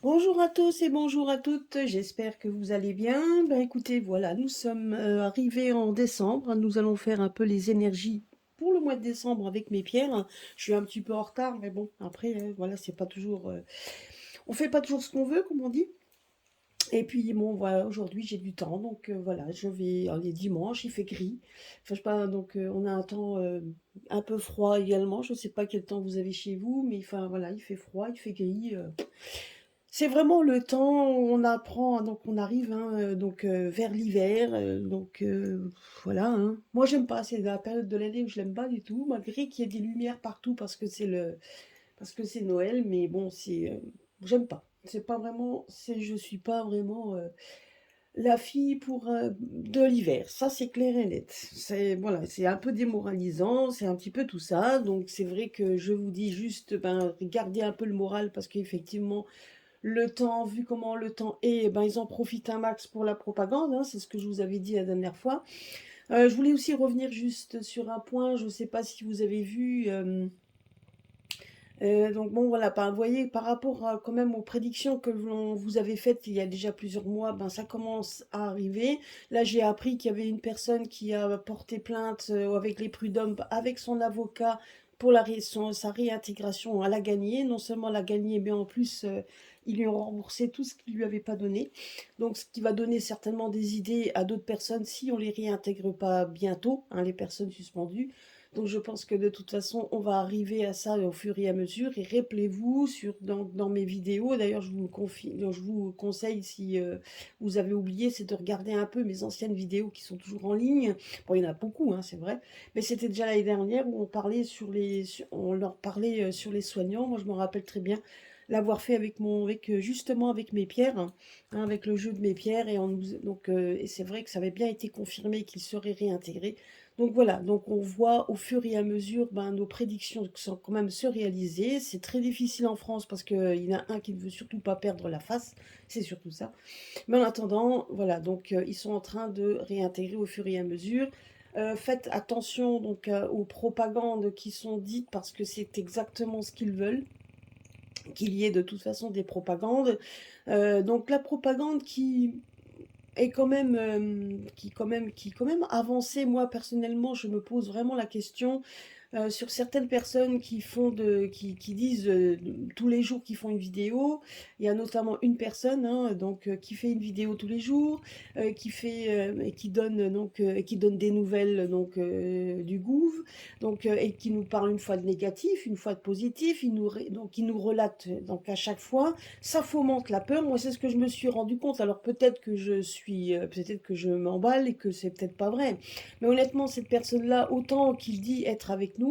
Bonjour à tous et bonjour à toutes, j'espère que vous allez bien. Ben écoutez, voilà, nous sommes arrivés en décembre. Nous allons faire un peu les énergies pour le mois de décembre avec mes pierres. Je suis un petit peu en retard, mais bon, après, voilà, c'est pas toujours. On fait pas toujours ce qu'on veut, comme on dit. Et puis bon, voilà, aujourd'hui j'ai du temps, donc voilà, je vais. On est dimanche, il fait gris. Enfin, je sais pas, donc on a un temps un peu froid également. Je sais pas quel temps vous avez chez vous, mais enfin voilà, il fait froid, il fait gris. C'est vraiment le temps où on apprend, donc on arrive hein, vers l'hiver, voilà. Hein. Moi j'aime pas, c'est la période de l'année où je l'aime pas du tout, malgré qu'il y ait des lumières partout parce que c'est Noël, mais bon j'aime pas. C'est pas vraiment, je suis pas vraiment la fille pour de l'hiver. Ça c'est clair et net. C'est voilà, c'est un peu démoralisant, c'est un petit peu tout ça. Donc c'est vrai que je vous dis juste, ben gardez un peu le moral parce qu'effectivement le temps, vu comment le temps est, eh ben, ils en profitent un max pour la propagande, hein, c'est ce que je vous avais dit la dernière fois. Je voulais aussi revenir juste sur un point, je ne sais pas si vous avez vu. Donc bon voilà, ben, vous voyez, par rapport quand même aux prédictions que vous avez faites il y a déjà plusieurs mois, ben, ça commence à arriver. Là j'ai appris qu'il y avait une personne qui a porté plainte avec les prud'hommes, avec son avocat pour sa réintégration. Elle a gagné, non seulement elle a gagné, mais en plus ils lui ont remboursé tout ce qu'ils lui avaient pas donné. Donc ce qui va donner certainement des idées à d'autres personnes si on les réintègre pas bientôt, hein, les personnes suspendues. Donc je pense que de toute façon, on va arriver à ça au fur et à mesure. Et rappelez-vous, dans mes vidéos, d'ailleurs je vous conseille, si vous avez oublié, c'est de regarder un peu mes anciennes vidéos qui sont toujours en ligne. Bon, il y en a beaucoup, hein, c'est vrai. Mais c'était déjà l'année dernière où on parlait on leur parlait sur les soignants. Moi, je me rappelle très bien l'avoir fait justement avec mes pierres, hein, avec le jeu de mes pierres. Et c'est vrai que ça avait bien été confirmé qu'ils seraient réintégrés. Donc voilà, donc on voit au fur et à mesure ben, nos prédictions sont quand même se réaliser. C'est très difficile en France parce qu'il y en a un qui ne veut surtout pas perdre la face, c'est surtout ça. Mais en attendant, voilà, donc ils sont en train de réintégrer au fur et à mesure. Faites attention donc aux propagandes qui sont dites parce que c'est exactement ce qu'ils veulent, qu'il y ait de toute façon des propagandes. Donc la propagande et qui quand même avancé. Moi personnellement, je me pose vraiment la question sur certaines personnes qui disent tous les jours qu'ils font une vidéo. Il y a notamment une personne hein, qui fait une vidéo tous les jours, qui donne des nouvelles du Gouv, et qui nous parle une fois de négatif, une fois de positif. Il nous relate donc à chaque fois. Ça fomente la peur. Moi, c'est ce que je me suis rendu compte. Alors peut-être que je m'emballe et que c'est peut-être pas vrai. Mais honnêtement, cette personne-là, autant qu'il dit être avec nous,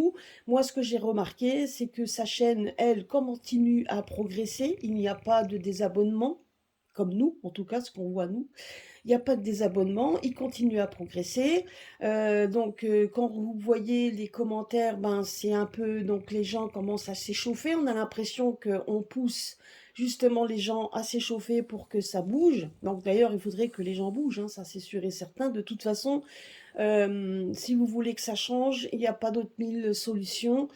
moi, ce que j'ai remarqué, c'est que sa chaîne, elle, continue à progresser. Il n'y a pas de désabonnement, comme nous, en tout cas, ce qu'on voit nous. Il n'y a pas de désabonnement, il continue à progresser. Quand vous voyez les commentaires, ben, c'est un peu, donc les gens commencent à s'échauffer. On a l'impression qu'on pousse justement les gens à s'échauffer pour que ça bouge. Donc d'ailleurs, il faudrait que les gens bougent, hein, ça c'est sûr et certain. De toute façon, si vous voulez que ça change, il n'y a pas d'autre mille solutions.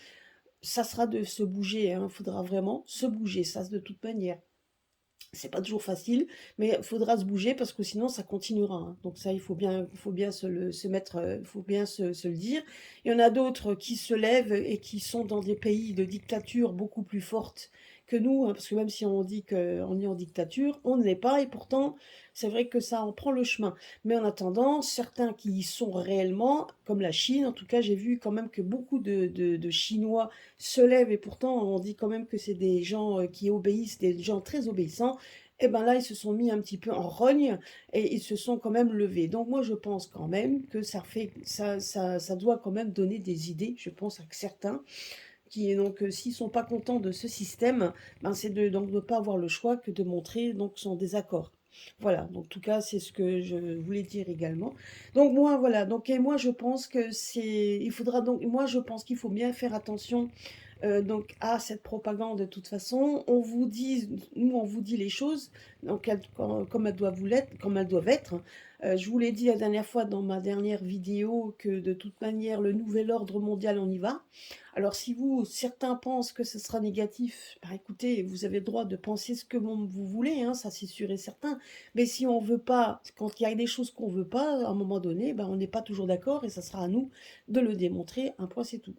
Ça sera de se bouger, hein. Il faudra vraiment se bouger, ça de toute manière. C'est pas toujours facile, mais il faudra se bouger parce que sinon ça continuera. Hein. Donc ça, il faut bien se mettre, faut bien se le dire. Il y en a d'autres qui se lèvent et qui sont dans des pays de dictature beaucoup plus fortes que nous, hein, parce que même si on dit qu'on est en dictature, on ne l'est pas, et pourtant, c'est vrai que ça en prend le chemin. Mais en attendant, certains qui y sont réellement, comme la Chine, en tout cas, j'ai vu quand même que beaucoup de Chinois se lèvent, et pourtant, on dit quand même que c'est des gens qui obéissent, des gens très obéissants. Et ben là, ils se sont mis un petit peu en rogne et ils se sont quand même levés. Donc moi, je pense quand même que ça doit quand même donner des idées, je pense, à certains s'ils sont pas contents de ce système, ben c'est donc de pas avoir le choix que de montrer donc son désaccord. Voilà, donc en tout cas, c'est ce que je voulais dire également. Donc moi, voilà, donc et moi je pense que c'est, il faudra donc, moi je pense qu'il faut bien faire attention donc à cette propagande de toute façon. On vous dit, nous on vous dit les choses donc comme elles doivent vous l'être, comme elles doivent être. Je vous l'ai dit la dernière fois dans ma dernière vidéo que de toute manière le nouvel ordre mondial on y va. Alors si vous, certains pensent que ce sera négatif, bah, écoutez, vous avez le droit de penser ce que vous voulez, hein, ça c'est sûr et certain. Mais si on veut pas, quand il y a des choses qu'on veut pas, à un moment donné, bah, on n'est pas toujours d'accord et ça sera à nous de le démontrer. Un point c'est tout.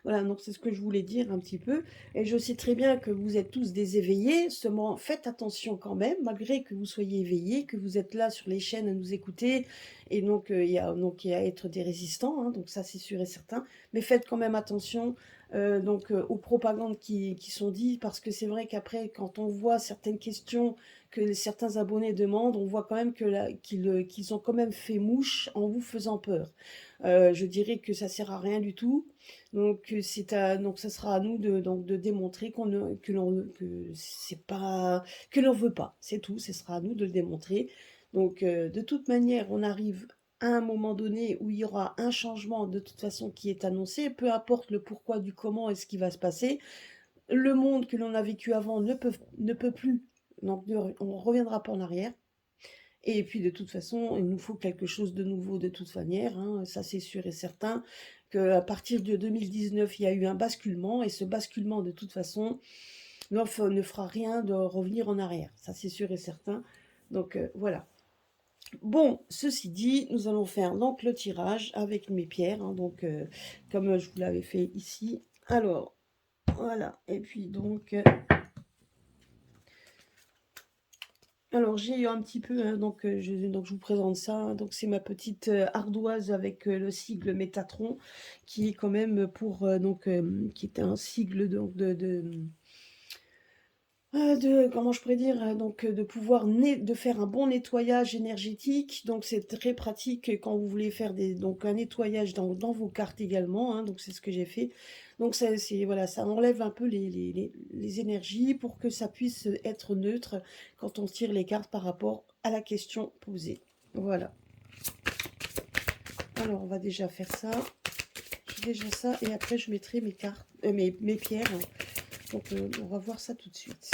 Voilà, donc c'est ce que je voulais dire un petit peu. Et je sais très bien que vous êtes tous des éveillés, seulement faites attention quand même, malgré que vous soyez éveillés, que vous êtes là sur les chaînes à nous écouter, et donc il y a à être des résistants, hein, donc ça c'est sûr et certain. Mais faites quand même attention aux propagandes qui sont dites, parce que c'est vrai qu'après, quand on voit certaines questions que certains abonnés demandent, on voit quand même qu'ils ont quand même fait mouche en vous faisant peur. Je dirais que ça sert à rien du tout. Donc ça sera à nous de démontrer que c'est pas que l'on veut pas, c'est tout. Ce sera à nous de le démontrer. De toute manière, on arrive à un moment donné où il y aura un changement de toute façon qui est annoncé, peu importe le pourquoi du comment et ce qui va se passer. Le monde que l'on a vécu avant ne peut plus, donc on ne reviendra pas en arrière. Et puis de toute façon, il nous faut quelque chose de nouveau de toute manière, hein, ça c'est sûr et certain, qu'à partir de 2019, il y a eu un basculement, et ce basculement de toute façon ne fera rien de revenir en arrière, ça c'est sûr et certain. Voilà. Bon, ceci dit, nous allons faire donc le tirage avec mes pierres, hein, comme je vous l'avais fait ici. Alors, voilà, et puis alors j'ai eu un petit peu, hein, je vous présente ça, hein. Donc c'est ma petite ardoise avec le sigle Métatron, qui est quand même qui est un sigle comment je pourrais dire, de pouvoir de faire un bon nettoyage énergétique. Donc c'est très pratique quand vous voulez faire un nettoyage dans vos cartes également, hein. Donc c'est ce que j'ai fait. Donc voilà, ça enlève un peu les énergies pour que ça puisse être neutre quand on tire les cartes par rapport à la question posée. Voilà. Alors on va déjà faire ça. J'ai déjà ça, et après je mettrai mes cartes, mes pierres. On va voir ça tout de suite.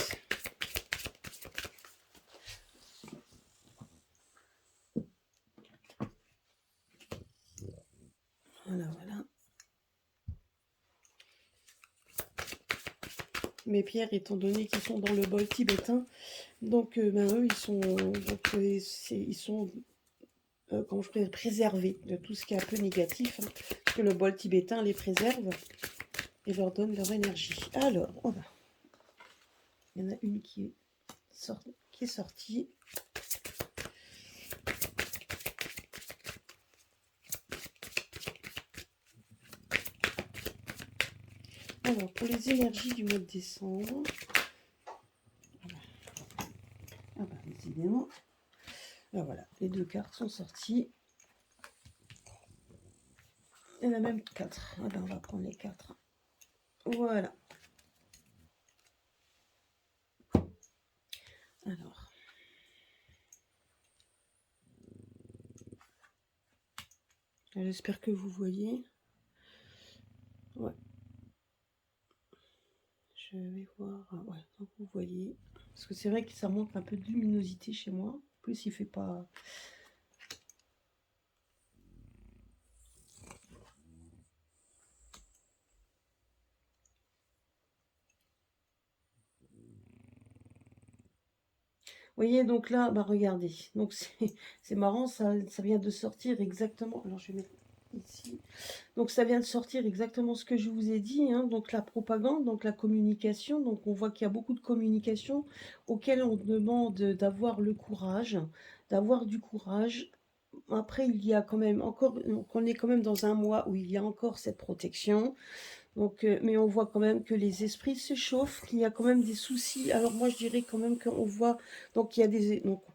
Voilà, voilà. Mes pierres, étant donné qu'ils sont dans le bol tibétain, eux, ils sont comment je pourrais dire, préservés de tout ce qui est un peu négatif, hein, parce que le bol tibétain les préserve et leur donne leur énergie. Alors, il y en a une qui est sortie. Alors, pour les énergies du mois de décembre, décidément, voilà, les deux cartes sont sorties. Il y en a même 4. On va prendre les 4. Voilà. Alors. J'espère que vous voyez. Ouais. Je vais voir. Ouais, donc vous voyez. Parce que c'est vrai que ça manque un peu de luminosité chez moi. En plus, il fait pas. Vous voyez, donc là, regardez. Donc c'est marrant, ça vient de sortir exactement. Alors je vais mettre ici. Donc ça vient de sortir exactement ce que je vous ai dit, hein. Donc la propagande, donc la communication. Donc on voit qu'il y a beaucoup de communication auxquelles on demande d'avoir le courage, d'avoir du courage. Après, il y a quand même encore, donc on est quand même dans un mois où il y a encore cette protection. Mais on voit quand même que les esprits se chauffent, qu'il y a quand même des soucis. Alors moi, je dirais quand même qu'on voit, donc il y a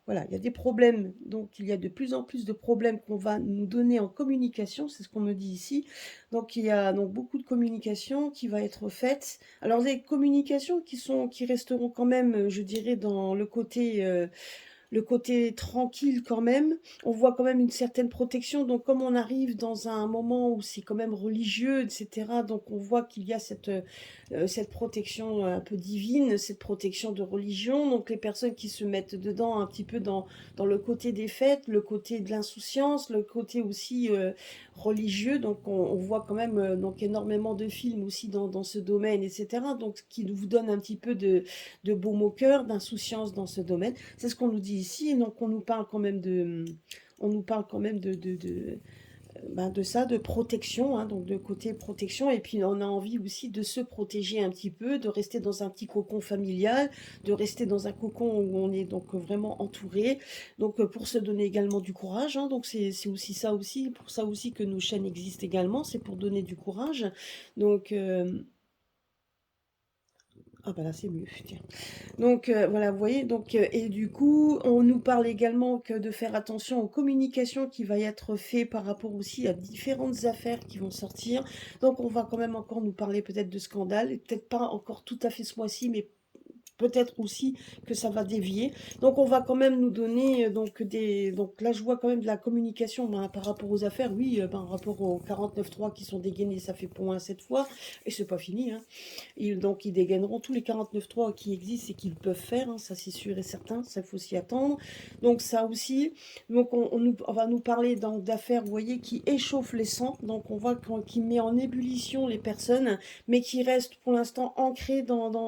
voilà, il y a des problèmes. Donc il y a de plus en plus de problèmes qu'on va nous donner en communication, c'est ce qu'on me dit ici. Donc il y a donc beaucoup de communication qui va être faite. Alors des communications qui resteront quand même, je dirais, dans le côté le côté tranquille quand même. On voit quand même une certaine protection. Donc, comme on arrive dans un moment où c'est quand même religieux, etc., donc on voit qu'il y a cette protection un peu divine, cette protection de religion. Donc, les personnes qui se mettent dedans un petit peu dans le côté des fêtes, le côté de l'insouciance, le côté aussi religieux. Donc, on voit quand même donc énormément de films aussi dans ce domaine, etc. Donc, ce qui vous donne un petit peu de baume au cœur, d'insouciance dans ce domaine. C'est ce qu'on nous dit ici. Et donc, on nous parle quand même de ça, de protection, hein, donc de côté protection. Et puis, on a envie aussi de se protéger un petit peu, de rester dans un petit cocon familial, de rester dans un cocon où on est donc vraiment entouré. Donc, pour se donner également du courage, hein, donc c'est aussi ça aussi, pour ça aussi que nos chaînes existent également, c'est pour donner du courage. Donc, ah bah là c'est mieux, tiens. Donc voilà, vous voyez, donc, et du coup, on nous parle également que de faire attention aux communications qui va y être fait par rapport aussi à différentes affaires qui vont sortir. Donc on va quand même encore nous parler peut-être de scandales, et peut-être pas encore tout à fait ce mois-ci, mais peut-être aussi que ça va dévier. Donc on va quand même nous donner donc là je vois quand même de la communication ben, par rapport aux affaires, oui, par rapport aux 49.3 qui sont dégainés, ça fait point 7 fois, et c'est pas fini, hein. Donc, ils dégaineront tous les 49.3 qui existent et qu'ils peuvent faire, hein, ça c'est sûr et certain, ça faut s'y attendre. Donc, ça aussi, donc on va nous parler d'affaires, vous voyez, qui échauffent les sangs. Donc, on voit qui met en ébullition les personnes, mais qui restent pour l'instant ancrées dans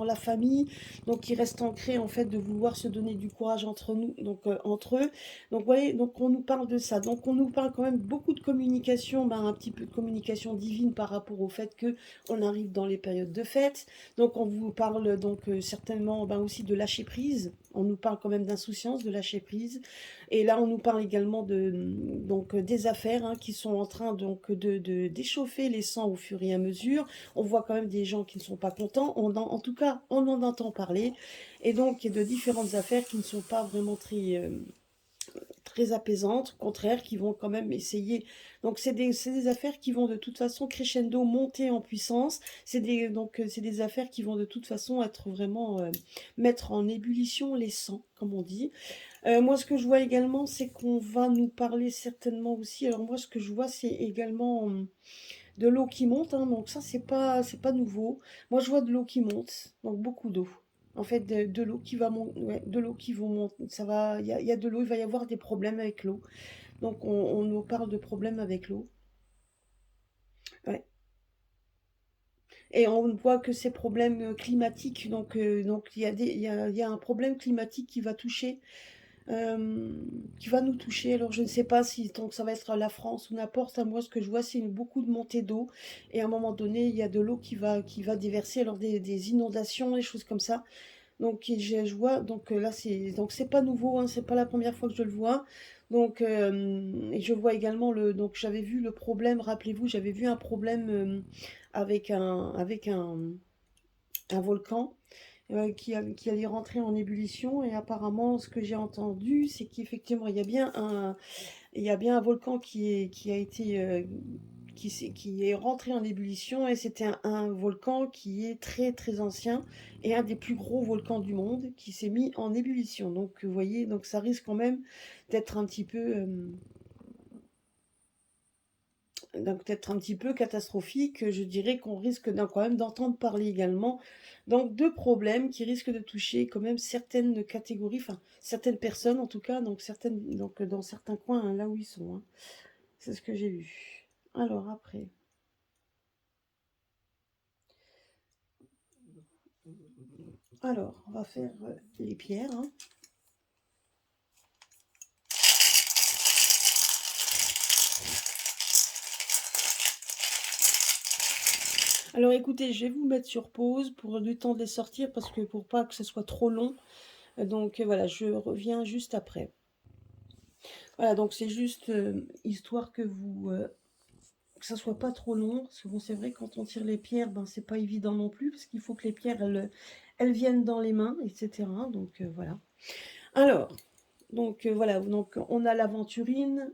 la famille. Donc, qui restent ancrées en fait de vouloir se donner du courage entre nous, donc entre eux. Donc, vous voyez, donc on nous parle de ça. Donc, on nous parle quand même beaucoup de communication, ben, un petit peu de communication divine par rapport au fait que on arrive dans les périodes de fête, donc on vous parle donc certainement ben, aussi de lâcher prise. On nous parle quand même d'insouciance, de lâcher prise. Et là, on nous parle également donc, des affaires hein, qui sont en train donc, d'échauffer les sangs au fur et à mesure. On voit quand même des gens qui ne sont pas contents. En tout cas, on en entend parler. Et donc, il y a de différentes affaires qui ne sont pas vraiment très apaisantes, au contraire, qui vont quand même essayer. Donc, c'est des affaires qui vont de toute façon crescendo monter en puissance. C'est des affaires qui vont de toute façon être vraiment mettre en ébullition les sangs, comme on dit. Moi, ce que je vois également, c'est qu'on va nous parler certainement aussi. Alors, moi, ce que je vois, c'est également de l'eau qui monte, hein, donc ça c'est pas nouveau. Moi je vois de l'eau qui monte, donc beaucoup d'eau. En fait, de l'eau qui va monter, ouais, de l'eau qui va monter, ça va, il y a de l'eau, il va y avoir des problèmes avec l'eau. Donc on nous parle de problèmes avec l'eau. Ouais. Et on voit que ces problèmes climatiques, donc il y a un problème climatique qui va nous toucher. Alors je ne sais pas si donc ça va être la France ou n'importe. Moi, ce que je vois, c'est beaucoup de montée d'eau. Et à un moment donné, il y a de l'eau qui va déverser, alors des inondations, des choses comme ça. Donc je vois, donc là c'est pas nouveau, hein, c'est pas la première fois que je le vois. Donc et je vois également donc j'avais vu le problème, rappelez-vous, j'avais vu un problème avec un volcan qui allait rentrer en ébullition. Et apparemment, ce que j'ai entendu, c'est qu'effectivement, il y a bien un volcan qui est rentré en ébullition. Et c'était un volcan qui est très très ancien et un des plus gros volcans du monde qui s'est mis en ébullition. Donc, vous voyez, donc ça risque quand même d'être un petit peu donc peut-être un petit peu catastrophique, je dirais qu'on risque quand même d'entendre parler également donc de problèmes qui risquent de toucher quand même certaines catégories, enfin certaines personnes en tout cas, donc certaines donc dans certains coins hein, là où ils sont, hein. C'est ce que j'ai vu. Alors après, alors on va faire les pierres, hein. Alors écoutez, je vais vous mettre sur pause pour le temps de les sortir parce que pour pas que ce soit trop long. Donc voilà, je reviens juste après. Voilà, donc c'est juste histoire que ça soit pas trop long, parce que bon, c'est vrai, quand on tire les pierres, ben, c'est pas évident non plus, parce qu'il faut que les pierres, elles viennent dans les mains, etc. Donc, voilà. Alors, donc, voilà, donc, on a l'aventurine,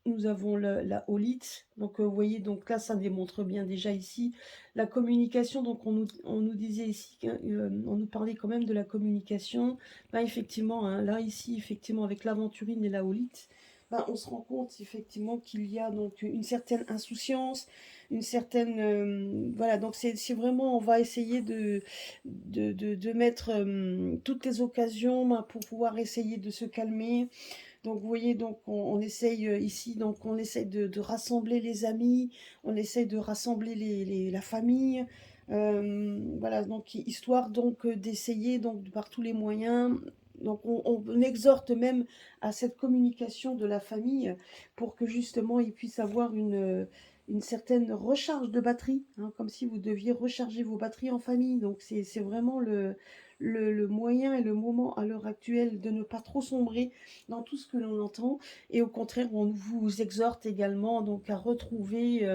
nous avons la holite. Donc, vous voyez, donc là, ça démontre bien déjà ici la communication. Donc, on nous disait ici, on nous parlait quand même de la communication. Bah, effectivement, hein, là, ici, effectivement, avec l'aventurine et la holite, bah, on se rend compte effectivement qu'il y a donc une certaine insouciance, une certaine... voilà, donc c'est vraiment, on va essayer de mettre toutes les occasions bah, pour pouvoir essayer de se calmer. Donc vous voyez, donc on essaye ici, donc on essaye de rassembler les amis, on essaye de rassembler la famille, voilà, donc histoire donc d'essayer donc par tous les moyens. Donc on exhorte même à cette communication de la famille pour que justement ils puissent avoir une certaine recharge de batterie, hein, comme si vous deviez recharger vos batteries en famille. Donc c'est vraiment le moyen et le moment à l'heure actuelle de ne pas trop sombrer dans tout ce que l'on entend. Et au contraire, on vous exhorte également donc à retrouver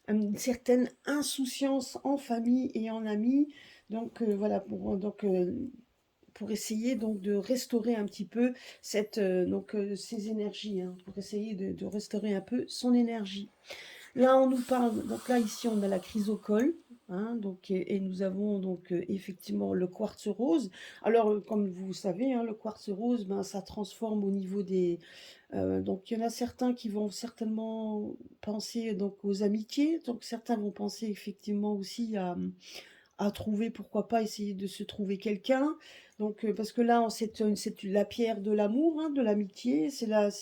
une certaine insouciance en famille et en amis. Donc voilà, pour essayer donc de restaurer un petit peu ces énergies, hein, pour essayer de restaurer un peu son énergie. Là, on nous parle, donc là, ici, on a la chrysocole, hein, donc, et nous avons donc effectivement le quartz rose. Alors, comme vous savez, hein, le quartz rose, ben, ça transforme au niveau des... donc, il y en a certains qui vont certainement penser donc aux amitiés, donc certains vont penser effectivement aussi à trouver, pourquoi pas essayer de se trouver quelqu'un. Donc, parce que là, c'est la pierre de l'amour, hein, de l'amitié. Donc,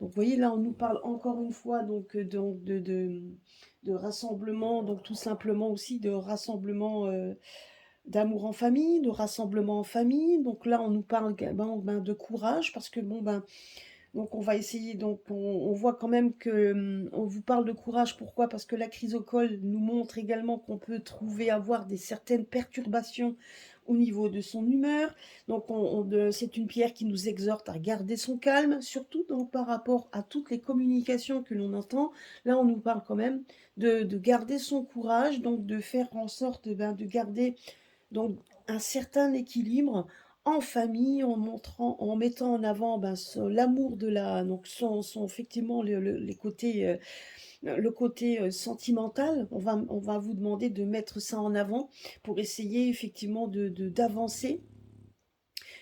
vous voyez, là, on nous parle encore une fois de rassemblement, donc tout simplement aussi de rassemblement d'amour en famille, de rassemblement en famille. Donc là, on nous parle de courage, parce que bon, ben, donc on va essayer, donc on voit quand même que on vous parle de courage. Pourquoi? Parce que la chrysocole nous montre également qu'on peut avoir des certaines perturbations au niveau de son humeur. Donc c'est une pierre qui nous exhorte à garder son calme, surtout donc par rapport à toutes les communications que l'on entend. Là, on nous parle quand même de garder son courage, donc de faire en sorte de garder donc un certain équilibre en famille, en mettant en avant l'amour de donc effectivement les côtés, le côté sentimental. On va vous demander de mettre ça en avant pour essayer effectivement d'avancer.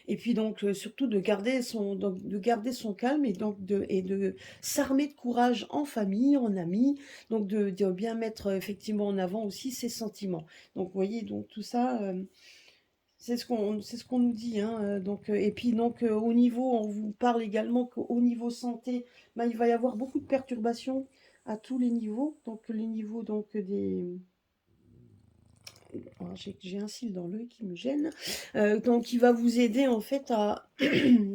Et puis donc surtout de garder son calme et donc de s'armer de courage en famille, en amis, donc de bien mettre effectivement en avant aussi ses sentiments. Donc vous voyez, donc tout ça, c'est ce qu'on nous dit, hein, donc, et puis donc au niveau, on vous parle également qu'au niveau santé, ben, il va y avoir beaucoup de perturbations à tous les niveaux. Donc les niveaux donc des... Alors, j'ai un cil dans l'œil qui me gêne. Donc il va vous aider en fait à...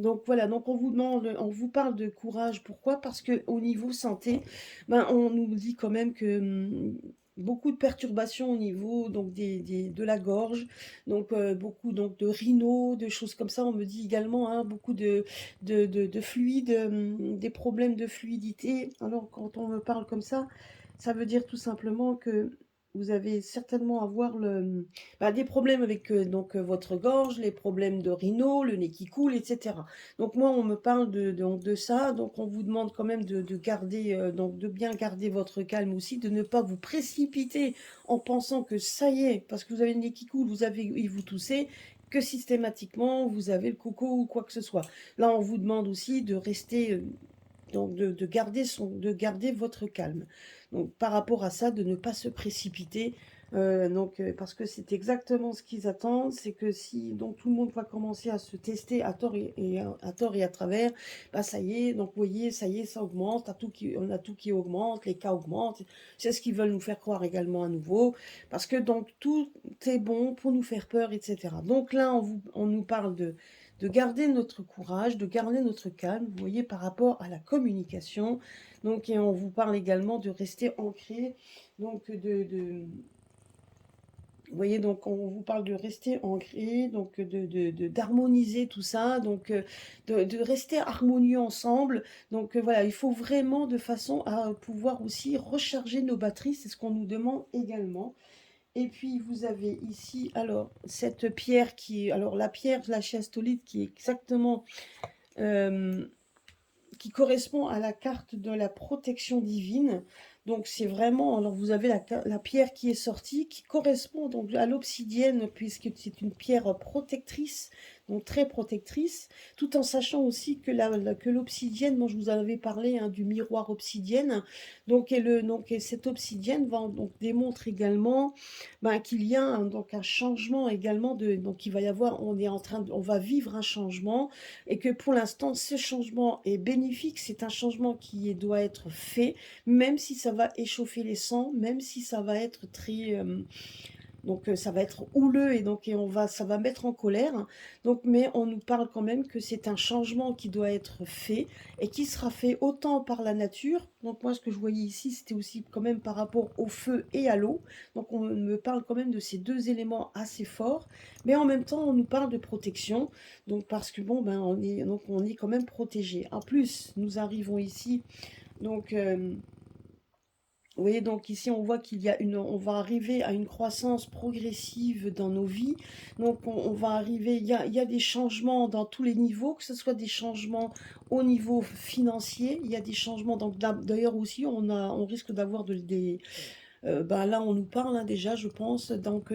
Donc voilà, donc on vous parle de courage. Pourquoi? Parce que au niveau santé, ben, on nous dit quand même que beaucoup de perturbations au niveau donc de la gorge, donc beaucoup donc de rhinos, de choses comme ça. On me dit également hein, beaucoup de fluides, des problèmes de fluidité. Alors quand on me parle comme ça veut dire tout simplement que vous avez certainement avoir des problèmes avec votre gorge, les problèmes de rhino, le nez qui coule, etc. Donc moi, on me parle de ça, donc on vous demande quand même de garder, donc de bien garder votre calme aussi, de ne pas vous précipiter en pensant que ça y est, parce que vous avez le nez qui coule, vous toussez, que systématiquement vous avez le coco ou quoi que ce soit. Là, on vous demande aussi de rester donc de garder votre calme. Donc par rapport à ça, de ne pas se précipiter. Parce que c'est exactement ce qu'ils attendent, c'est que si donc tout le monde va commencer à se tester à tort à tort et à travers, bah ça y est, donc vous voyez, ça y est, ça augmente, on a tout qui augmente, les cas augmentent, c'est ce qu'ils veulent nous faire croire également à nouveau, parce que donc tout est bon pour nous faire peur, etc. Donc là, on nous parle de garder notre courage, de garder notre calme, vous voyez, par rapport à la communication. Donc, et on vous parle également de rester ancré, donc vous voyez, donc on vous parle de rester ancré, donc d'harmoniser tout ça, donc de rester harmonieux ensemble. Donc voilà, il faut vraiment de façon à pouvoir aussi recharger nos batteries, c'est ce qu'on nous demande également. Et puis vous avez ici, alors, cette pierre alors la pierre, la chiastolite, qui est exactement, qui correspond à la carte de la protection divine. Donc c'est vraiment, alors vous avez la pierre qui est sortie, qui correspond donc à l'obsidienne, puisque c'est une pierre protectrice, donc très protectrice, tout en sachant aussi que que l'obsidienne, moi je vous en avais parlé, hein, du miroir obsidienne, donc, et cette obsidienne donc, démontre également ben, qu'il y a donc un changement également, donc il va y avoir, on va vivre un changement, et que pour l'instant ce changement est bénéfique, c'est un changement doit être fait, même si ça va échauffer les sangs, même si ça va être très, donc ça va être houleux, et donc ça va mettre en colère. Donc, mais on nous parle quand même que c'est un changement qui doit être fait, et qui sera fait autant par la nature. Donc moi, ce que je voyais ici, c'était aussi quand même par rapport au feu et à l'eau. Donc on me parle quand même de ces deux éléments assez forts, mais en même temps, on nous parle de protection. Donc parce que bon, ben on est quand même protégé. En plus, nous arrivons ici, donc oui, donc ici on voit on va arriver à une croissance progressive dans nos vies. Donc on va arriver, il y a des changements dans tous les niveaux, que ce soit des changements au niveau financier, il y a des changements, donc d'ailleurs aussi on risque d'avoir ben là on nous parle, hein, déjà je pense, donc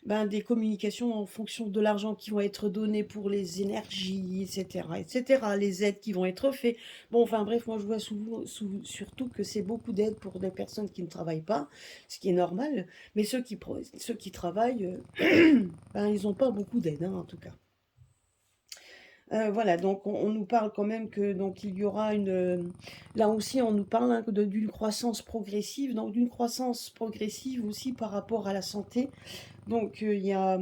ben, des communications en fonction de l'argent qui vont être donné pour les énergies, etc., etc., les aides qui vont être faites. Bon, enfin bref, moi je vois surtout que c'est beaucoup d'aides pour des personnes qui ne travaillent pas, ce qui est normal, mais ceux qui travaillent, ben, ils n'ont pas beaucoup d'aide, hein, en tout cas. Voilà, donc on nous parle quand même que donc il y aura là aussi on nous parle, hein, d'une croissance progressive, donc d'une croissance progressive aussi par rapport à la santé. Donc il y a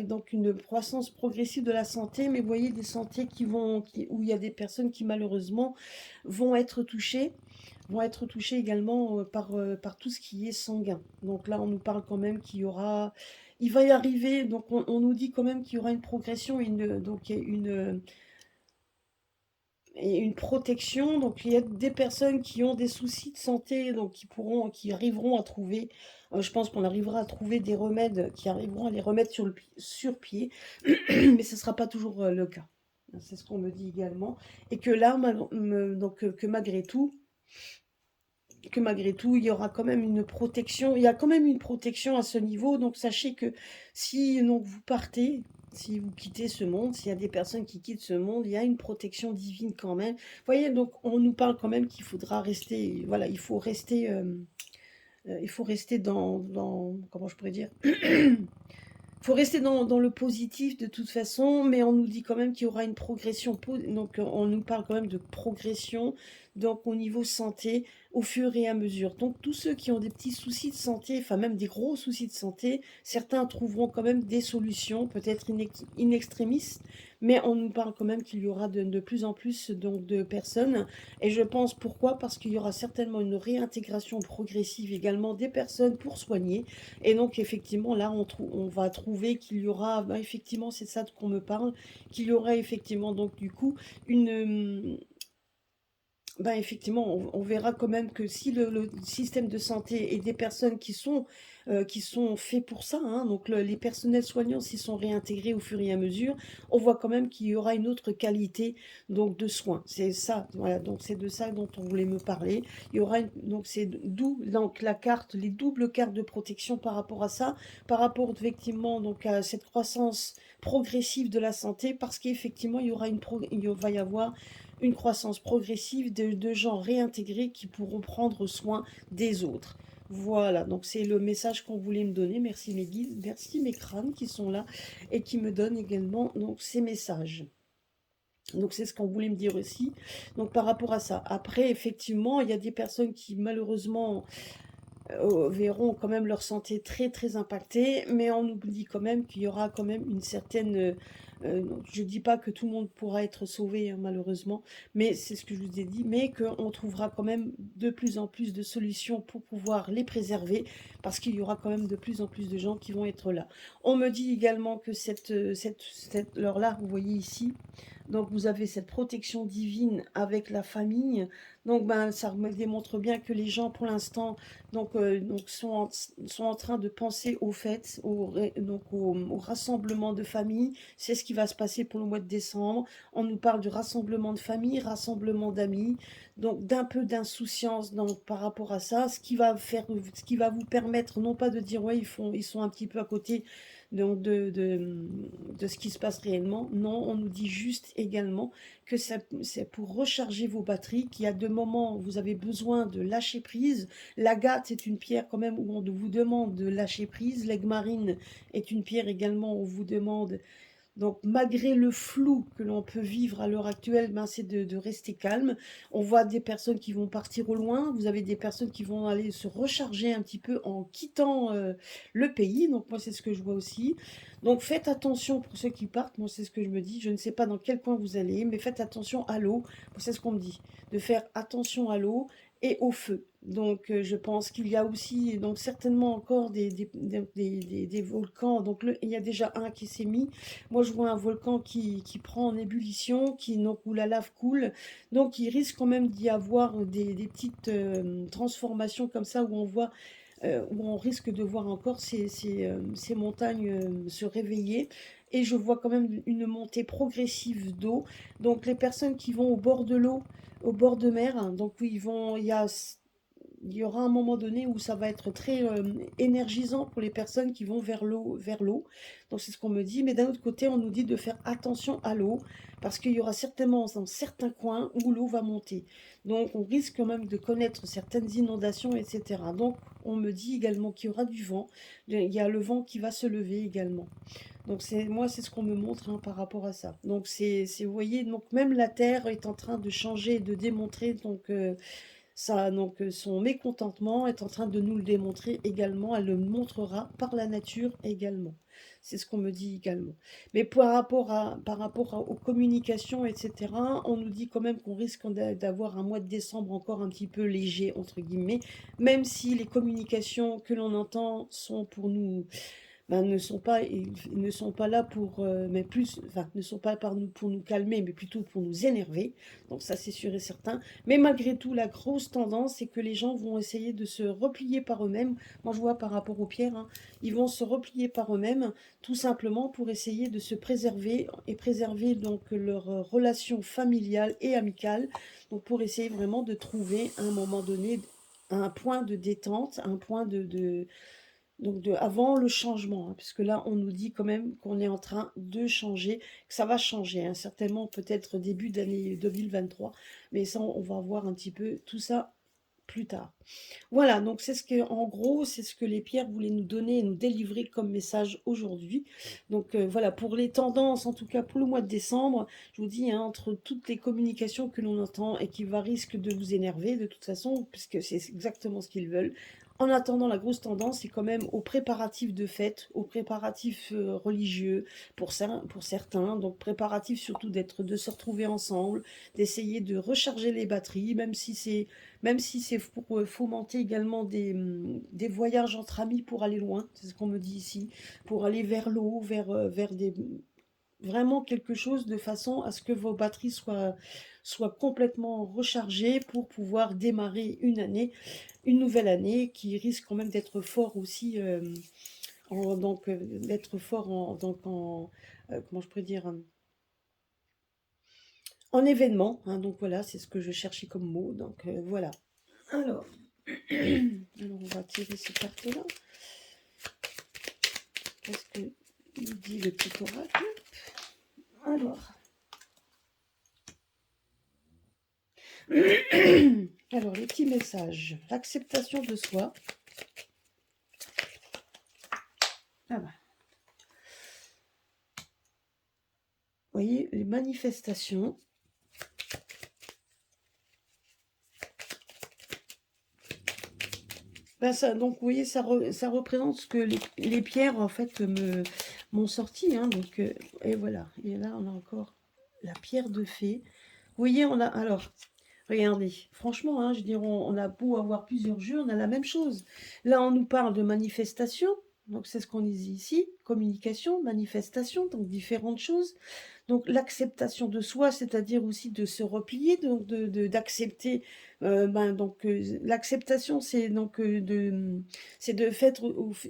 donc une croissance progressive de la santé, mais vous voyez des santé où il y a des personnes qui malheureusement vont être touchées, également par tout ce qui est sanguin. Donc là, on nous parle quand même il va y arriver, donc on nous dit quand même qu'il y aura une progression, donc il y a une protection. Donc il y a des personnes qui ont des soucis de santé, donc qui arriveront à trouver, je pense qu'on arrivera à trouver des remèdes, qui arriveront à les remettre sur pied, mais ce ne sera pas toujours le cas. C'est ce qu'on me dit également. Et que là, donc que malgré tout, il y aura quand même une protection. Il y a quand même une protection à ce niveau. Donc sachez que si donc, vous partez, si vous quittez ce monde, s'il y a des personnes qui quittent ce monde, il y a une protection divine quand même. Vous voyez, donc on nous parle quand même qu'il faudra rester, voilà, il faut rester comment je pourrais dire, faut rester dans le positif de toute façon, mais on nous dit quand même qu'il y aura une progression, donc on nous parle quand même de progression, donc au niveau santé, au fur et à mesure. Donc tous ceux qui ont des petits soucis de santé, enfin même des gros soucis de santé, certains trouveront quand même des solutions, peut-être in extremis, mais on nous parle quand même qu'il y aura de plus en plus donc, de personnes, et je pense pourquoi, parce qu'il y aura certainement une réintégration progressive également des personnes pour soigner. Et donc, effectivement, là, on va trouver qu'il y aura, bah, effectivement, c'est ça qu'on me parle, qu'il y aura effectivement, donc, du coup, ben effectivement, on verra quand même que si le système de santé et des personnes qui sont faits pour ça, hein, donc les personnels soignants s'y sont réintégrés au fur et à mesure, on voit quand même qu'il y aura une autre qualité donc de soins. C'est ça, voilà, donc c'est de ça dont on voulait me parler. Il y aura donc c'est d'où donc la carte, les doubles cartes de protection par rapport à ça, par rapport effectivement donc à cette croissance progressive de la santé, parce qu'effectivement il va y avoir une croissance progressive de gens réintégrés qui pourront prendre soin des autres. Voilà, donc c'est le message qu'on voulait me donner. Merci mes guides, merci mes crânes qui sont là et qui me donnent également donc, ces messages. Donc c'est ce qu'on voulait me dire aussi. Donc par rapport à ça. Après, effectivement, il y a des personnes qui malheureusement verront quand même leur santé très très impactée, mais on nous dit quand même qu'il y aura quand même une certaine... je ne dis pas que tout le monde pourra être sauvé, hein, malheureusement, mais c'est ce que je vous ai dit, mais qu'on trouvera quand même de plus en plus de solutions pour pouvoir les préserver, parce qu'il y aura quand même de plus en plus de gens qui vont être là. On me dit également que alors là, vous voyez ici, Donc vous avez cette protection divine avec la famille. Donc ben, ça me démontre bien que les gens pour l'instant sont en train de penser aux fêtes, au rassemblement de famille. C'est ce qui va se passer pour le mois de décembre. On nous parle du rassemblement de famille, rassemblement d'amis, donc d'un peu d'insouciance par rapport à ça, ce qui va vous permettre non pas de dire ouais ils sont un petit peu à côté donc de ce qui se passe réellement. Non, on nous dit juste également que c'est pour recharger vos batteries, qu'il y a de moments où vous avez besoin de lâcher prise. L'agate est une pierre quand même où on vous demande de lâcher prise. L'aigle marine est une pierre également où on vous demande donc, malgré le flou que l'on peut vivre à l'heure actuelle, ben, c'est de rester calme. On voit des personnes qui vont partir au loin. Vous avez des personnes qui vont aller se recharger un petit peu en quittant le pays. Donc, moi, c'est ce que je vois aussi. Donc, faites attention pour ceux qui partent. Moi, c'est ce que je me dis. Je ne sais pas dans quel coin vous allez, mais faites attention à l'eau. C'est ce qu'on me dit. De faire attention à l'eau et au feu. Donc, je pense qu'il y a aussi, donc certainement encore des volcans. Donc, il y a déjà un qui s'est mis. Moi, je vois un volcan qui prend en ébullition, donc, où la lave coule. Donc, il risque quand même d'y avoir des petites transformations comme ça, où on risque de voir encore ces montagnes se réveiller. Et je vois quand même une montée progressive d'eau. Donc, les personnes qui vont au bord de l'eau, au bord de mer, hein, donc oui, il y aura un moment donné où ça va être très énergisant pour les personnes qui vont vers l'eau. Donc c'est ce qu'on me dit. Mais d'un autre côté, on nous dit de faire attention à l'eau parce qu'il y aura certainement dans certains coins où l'eau va monter. Donc on risque quand même de connaître certaines inondations, etc. Donc on me dit également qu'il y aura du vent. Il y a le vent qui va se lever également. Donc moi, c'est ce qu'on me montre hein, par rapport à ça. Donc vous voyez, donc même la Terre est en train de changer et de démontrer son mécontentement est en train de nous le démontrer également. Elle le montrera par la nature également. C'est ce qu'on me dit également. Mais aux communications, etc., on nous dit quand même qu'on risque d'avoir un mois de décembre encore un petit peu léger, entre guillemets, même si les communications que l'on entend sont pour nous ben, ils ne sont pas là pour, mais plus, enfin, ne sont pas pour nous calmer, mais plutôt pour nous énerver. Donc ça, c'est sûr et certain. Mais malgré tout, la grosse tendance, c'est que les gens vont essayer de se replier par eux-mêmes. Moi, je vois par rapport aux pierres, hein, ils vont se replier par eux-mêmes, tout simplement pour essayer de se préserver et préserver donc leur relation familiale et amicale. Donc pour essayer vraiment de trouver à un moment donné un point de détente, un point avant le changement, hein, puisque là, on nous dit quand même qu'on est en train de changer, que ça va changer, hein, certainement peut-être début d'année 2023, mais ça, on va voir un petit peu tout ça plus tard. Voilà, donc en gros, c'est ce que les pierres voulaient nous donner et nous délivrer comme message aujourd'hui. Donc voilà, pour les tendances, en tout cas pour le mois de décembre, je vous dis, hein, entre toutes les communications que l'on entend et qui risquent de vous énerver de toute façon, puisque c'est exactement ce qu'ils veulent. En attendant, la grosse tendance, c'est quand même aux préparatifs de fête, aux préparatifs religieux pour certains, donc préparatifs surtout de se retrouver ensemble, d'essayer de recharger les batteries, même si c'est pour fomenter également des voyages entre amis pour aller loin, c'est ce qu'on me dit ici, pour aller vers l'eau, vers vraiment quelque chose de façon à ce que vos batteries soient complètement rechargées pour pouvoir démarrer une nouvelle année qui risque quand même d'être fort aussi, d'être fort comment je pourrais dire, en événement, hein, donc voilà, c'est ce que je cherchais comme mot, donc voilà. Alors, alors, on va tirer ces cartes-là. Qu'est-ce que nous dit le petit oracle? Alors. Alors, les petits messages. L'acceptation de soi. Ah bah. Vous voyez, les manifestations. Ben ça, donc, vous voyez, ça représente ce que les pierres, en fait, m'ont sorti. Hein, donc, et voilà. Et là, on a encore la pierre de fée. Vous voyez, on a... Alors, regardez, franchement, hein, je dirais, on a beau avoir plusieurs jeux, on a la même chose. Là, on nous parle de manifestation. Donc c'est ce qu'on dit ici, communication, manifestation, donc différentes choses. Donc l'acceptation de soi, c'est-à-dire aussi de se replier, donc d'accepter, l'acceptation, c'est donc, c'est de fait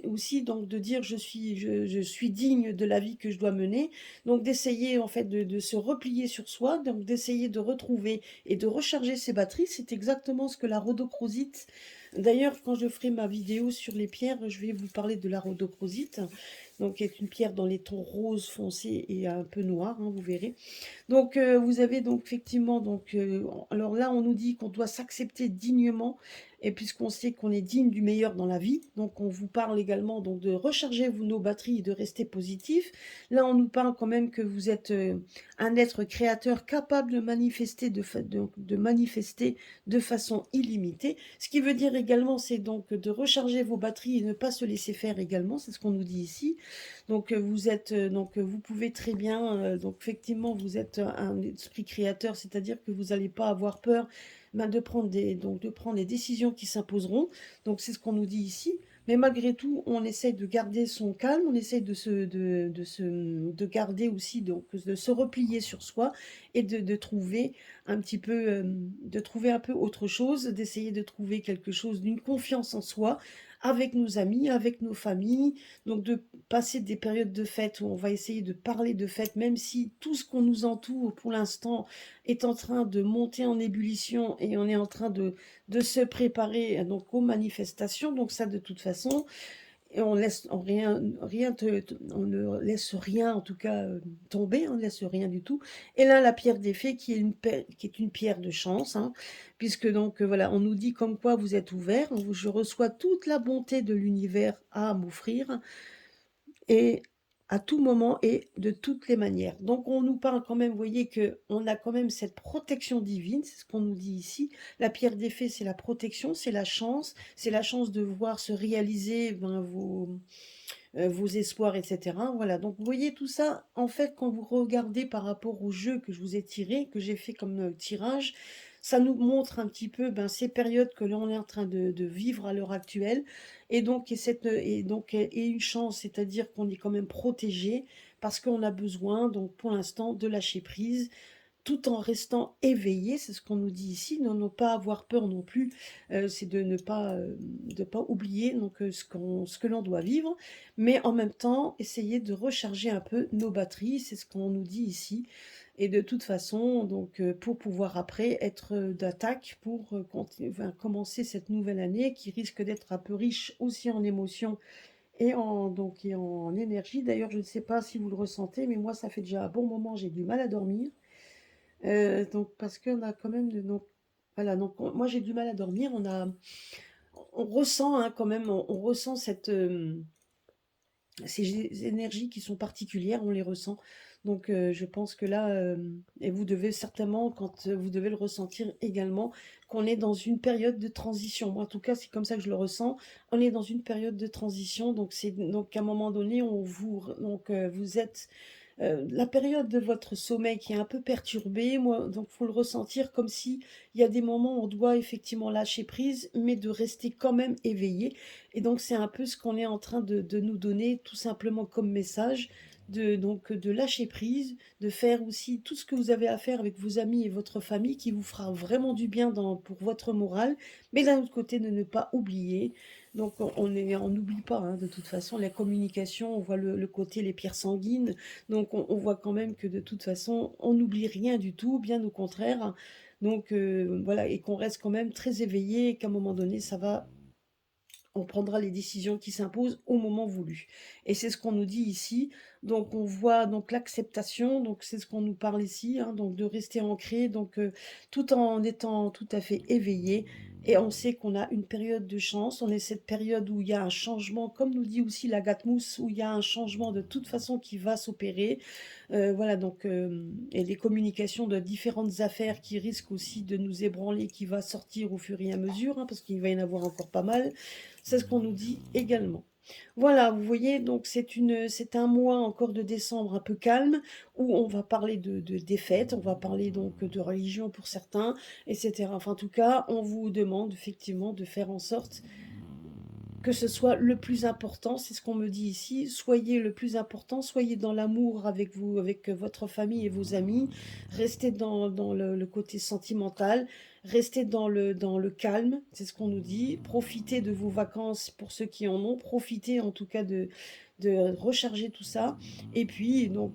aussi donc de dire: je suis digne de la vie que je dois mener». Donc d'essayer en fait de se replier sur soi, donc d'essayer de retrouver et de recharger ses batteries. C'est exactement ce que la rhodochrosite, d'ailleurs, quand je ferai ma vidéo sur les pierres, je vais vous parler de la rhodochrosite, donc qui est une pierre dans les tons rose foncé et un peu noir, hein, vous verrez. Donc, vous avez donc effectivement, donc, alors là, on nous dit qu'on doit s'accepter dignement, et puisqu'on sait qu'on est digne du meilleur dans la vie, donc on vous parle également donc de recharger nos batteries et de rester positif. Là, on nous parle quand même que vous êtes un être créateur capable de manifester de manifester de façon illimitée. Ce qui veut dire également, c'est donc de recharger vos batteries et ne pas se laisser faire également, c'est ce qu'on nous dit ici. Donc vous êtes donc vous pouvez très bien donc effectivement vous êtes un esprit créateur, c'est-à-dire que vous n'allez pas avoir peur de prendre de prendre les décisions qui s'imposeront. Donc c'est ce qu'on nous dit ici. Mais malgré tout, on essaye de garder son calme, on essaye de garder aussi, donc de se replier sur soi et de trouver un petit peu, de trouver un peu autre chose, d'essayer de trouver quelque chose d'une confiance en soi avec nos amis, avec nos familles, donc de passer des périodes de fête où on va essayer de parler de fête, même si tout ce qu'on nous entoure pour l'instant est en train de monter en ébullition et on est en train de se préparer donc aux manifestations. Donc ça, de toute façon, et on ne laisse rien en tout cas tomber, on ne laisse rien du tout. Et là, la pierre des fées qui est qui est une pierre de chance, hein, puisque donc voilà, on nous dit comme quoi vous êtes ouvert, je reçois toute la bonté de l'univers à m'offrir et à tout moment et de toutes les manières. Donc on nous parle quand même, vous voyez que on a quand même cette protection divine, c'est ce qu'on nous dit ici. La pierre des fées, c'est la protection, c'est la chance de voir se réaliser vos espoirs, etc. Voilà, donc vous voyez tout ça, en fait, quand vous regardez par rapport au jeu que je vous ai tiré, que j'ai fait comme tirage, ça nous montre un petit peu ces périodes que l'on est en train de vivre à l'heure actuelle, et donc, et une chance, c'est-à-dire qu'on est quand même protégé, parce qu'on a besoin, donc pour l'instant, de lâcher prise, tout en restant éveillé, c'est ce qu'on nous dit ici, ne pas avoir peur non plus, c'est de pas oublier donc ce que l'on doit vivre, mais en même temps essayer de recharger un peu nos batteries, c'est ce qu'on nous dit ici. Et de toute façon, donc pour pouvoir après être d'attaque pour commencer cette nouvelle année qui risque d'être un peu riche aussi en émotions et en énergie. D'ailleurs, je ne sais pas si vous le ressentez, mais moi, ça fait déjà un bon moment, j'ai du mal à dormir. Donc parce qu'on a quand même de donc voilà, donc moi j'ai du mal à dormir, on ressent, hein, quand même, on ressent ces énergies qui sont particulières, on les ressent. Donc je pense que là, et vous devez certainement, quand vous devez le ressentir également, qu'on est dans une période de transition. Moi en tout cas, c'est comme ça que je le ressens. On est dans une période de transition, donc c'est donc à un moment donné, vous êtes la période de votre sommeil qui est un peu perturbée, moi, donc faut le ressentir comme si il y a des moments où on doit effectivement lâcher prise, mais de rester quand même éveillé. Et donc c'est un peu ce qu'on est en train de nous donner tout simplement comme message, de lâcher prise, de faire aussi tout ce que vous avez à faire avec vos amis et votre famille qui vous fera vraiment du bien pour votre morale, mais d'un autre côté de ne pas oublier. Donc on n'oublie pas, hein, de toute façon la communication, on voit le côté les pierres sanguines, donc on voit quand même que de toute façon, on n'oublie rien du tout, bien au contraire. Donc voilà, et qu'on reste quand même très éveillé, et qu'à un moment donné, on prendra les décisions qui s'imposent au moment voulu. Et c'est ce qu'on nous dit ici. Donc on voit donc l'acceptation, donc c'est ce qu'on nous parle ici, hein, donc de rester ancré, donc tout en étant tout à fait éveillé. Et on sait qu'on a une période de chance, on est cette période où il y a un changement, comme nous dit aussi la Gatmousse, où il y a un changement de toute façon qui va s'opérer. Voilà, donc et les communications de différentes affaires qui risquent aussi de nous ébranler, qui va sortir au fur et à mesure, hein, parce qu'il va y en avoir encore pas mal. C'est ce qu'on nous dit également. Voilà, vous voyez, donc c'est un mois encore de décembre un peu calme, où on va parler des fêtes, on va parler donc de religion pour certains, etc. Enfin, en tout cas, on vous demande effectivement de faire en sorte que ce soit le plus important, c'est ce qu'on me dit ici, soyez le plus important, soyez dans l'amour avec vous, avec votre famille et vos amis, restez dans le côté sentimental, restez dans le calme, c'est ce qu'on nous dit, profitez de vos vacances pour ceux qui en ont, profitez en tout cas de recharger tout ça, et puis donc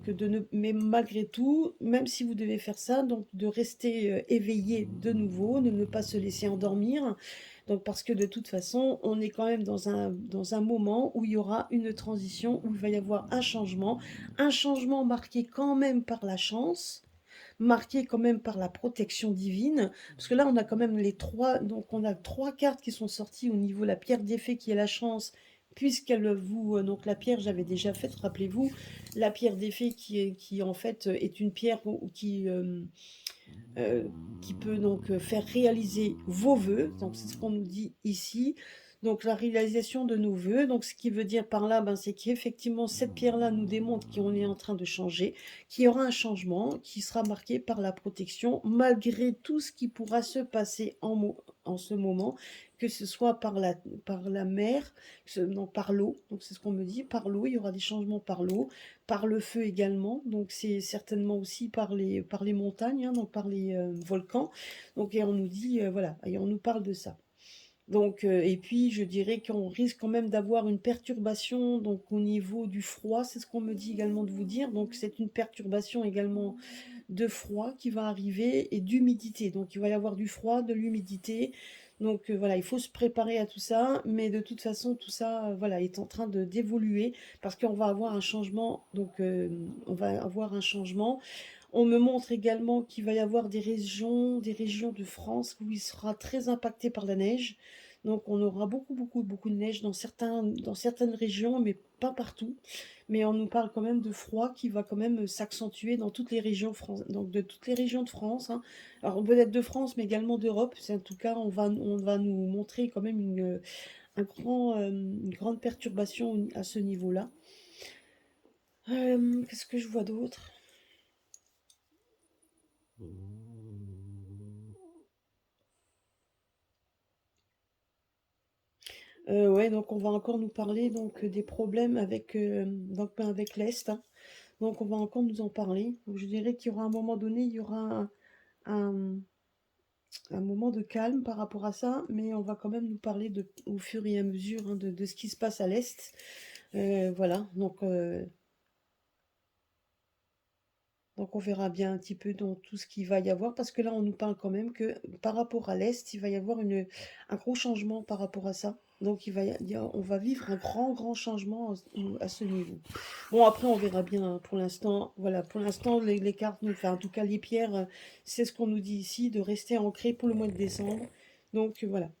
mais malgré tout, même si vous devez faire ça, donc de rester éveillé de nouveau, de ne pas se laisser endormir, donc parce que de toute façon, on est quand même dans un moment où il y aura une transition, où il va y avoir un changement marqué quand même par la chance, marqué quand même par la protection divine, parce que là on a quand même les trois, donc on a trois cartes qui sont sorties au niveau de la pierre d'effet qui est la chance, puisqu'elle vous, donc la pierre j'avais déjà faite, rappelez-vous, la pierre d'effet qui en fait est une pierre euh, qui peut donc faire réaliser vos vœux, donc c'est ce qu'on nous dit ici, donc la réalisation de nos vœux, donc ce qui veut dire par là, ben, c'est qu'effectivement cette pierre-là nous démontre qu'on est en train de changer, qu'il y aura un changement qui sera marqué par la protection, malgré tout ce qui pourra se passer en ce moment, que ce soit par la mer, non, par l'eau, donc c'est ce qu'on me dit, par l'eau, il y aura des changements par l'eau, par le feu également, donc c'est certainement aussi par les montagnes, hein, donc par les volcans, donc et on nous dit, voilà, et on nous parle de ça. Donc, et puis je dirais qu'on risque quand même d'avoir une perturbation donc au niveau du froid, c'est ce qu'on me dit également de vous dire. Donc c'est une perturbation également de froid qui va arriver et d'humidité. Donc il va y avoir du froid, de l'humidité. Donc voilà, il faut se préparer à tout ça, mais de toute façon tout ça voilà est en train de d'évoluer parce qu'on va avoir un changement. Donc on va avoir un changement. On me montre également qu'il va y avoir des régions de France où il sera très impacté par la neige. Donc on aura beaucoup de neige dans certaines régions, mais pas partout. Mais on nous parle quand même de froid qui va quand même s'accentuer dans toutes les régions donc de toutes les régions de France, hein. Alors peut-être de France, mais également d'Europe. En tout cas, on va nous montrer quand même une grande perturbation à ce niveau-là. Qu'est-ce que je vois d'autre? Ouais, donc on va encore nous parler donc des problèmes avec, donc, ben, avec l'Est, hein. Donc on va encore nous en parler. Donc je dirais qu'il y aura un moment donné, il y aura un, un moment de calme par rapport à ça, mais on va quand même nous parler au fur et à mesure, hein, de ce qui se passe à l'Est. Voilà, donc on verra bien un petit peu dans tout ce qu'il va y avoir, parce que là on nous parle quand même que par rapport à l'Est, il va y avoir un gros changement par rapport à ça. Donc on va vivre un grand changement à ce niveau. Bon, après on verra bien, hein. Pour l'instant, voilà, pour l'instant les cartes, enfin en tout cas les pierres, c'est ce qu'on nous dit ici, de rester ancré pour le mois de décembre. Donc voilà.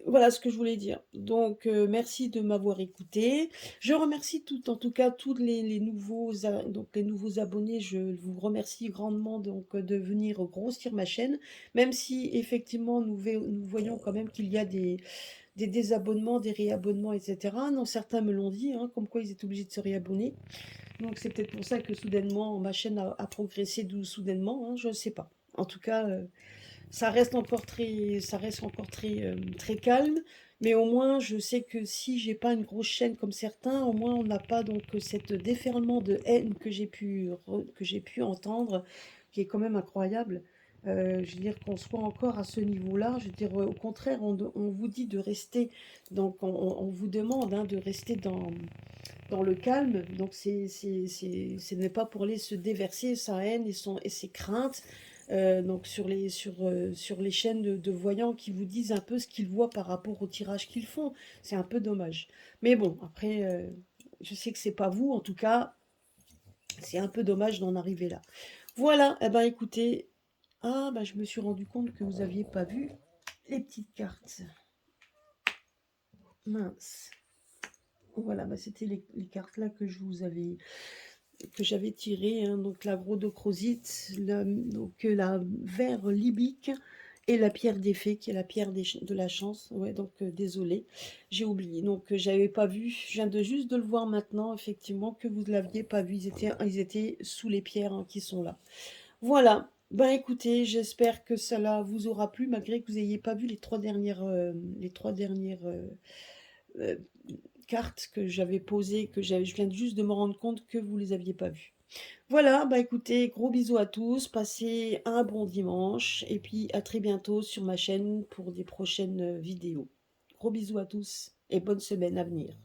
Voilà ce que je voulais dire. Donc, merci de m'avoir écouté. Je remercie en tout cas, tous donc les nouveaux abonnés. Je vous remercie grandement donc de venir grossir ma chaîne, même si effectivement nous voyons quand même qu'il y a des désabonnements, des réabonnements, etc. Non, certains me l'ont dit, hein, comme quoi ils étaient obligés de se réabonner. Donc c'est peut-être pour ça que soudainement ma chaîne a progressé soudainement, hein, je ne sais pas. En tout cas, ça reste encore très calme, mais au moins je sais que si j'ai pas une grosse chaîne comme certains, au moins on n'a pas donc cette déferlement de haine que j'ai pu entendre, qui est quand même incroyable. Je veux dire qu'on soit encore à ce niveau-là, je veux dire au contraire, on vous dit de rester, donc on vous demande hein, de rester dans le calme, donc ce n'est pas pour aller se déverser sa haine et ses craintes donc sur les chaînes de voyants qui vous disent un peu ce qu'ils voient par rapport au tirage qu'ils font. C'est un peu dommage. Mais bon, après, je sais que c'est pas vous, en tout cas, c'est un peu dommage d'en arriver là. Voilà, eh ben écoutez, ah ben je me suis rendu compte que vous aviez pas vu les petites cartes. Mince. Voilà, bah c'était les cartes là que j'avais tirées, hein, donc l'agrodocrosite, donc la verre libique et la pierre des fées, qui est la pierre de la chance. Ouais, donc désolé, j'ai oublié. Donc j'avais pas vu, je viens juste de le voir maintenant, effectivement, que vous ne l'aviez pas vu. Ils étaient sous les pierres hein, qui sont là. Voilà. Ben écoutez, j'espère que cela vous aura plu, malgré que vous n'ayez pas vu les trois dernières cartes que j'avais posées, je viens juste de me rendre compte que vous les aviez pas vues. Voilà, bah, écoutez, gros bisous à tous, passez un bon dimanche et puis à très bientôt sur ma chaîne pour des prochaines, vidéos. Gros bisous à tous et bonne semaine à venir.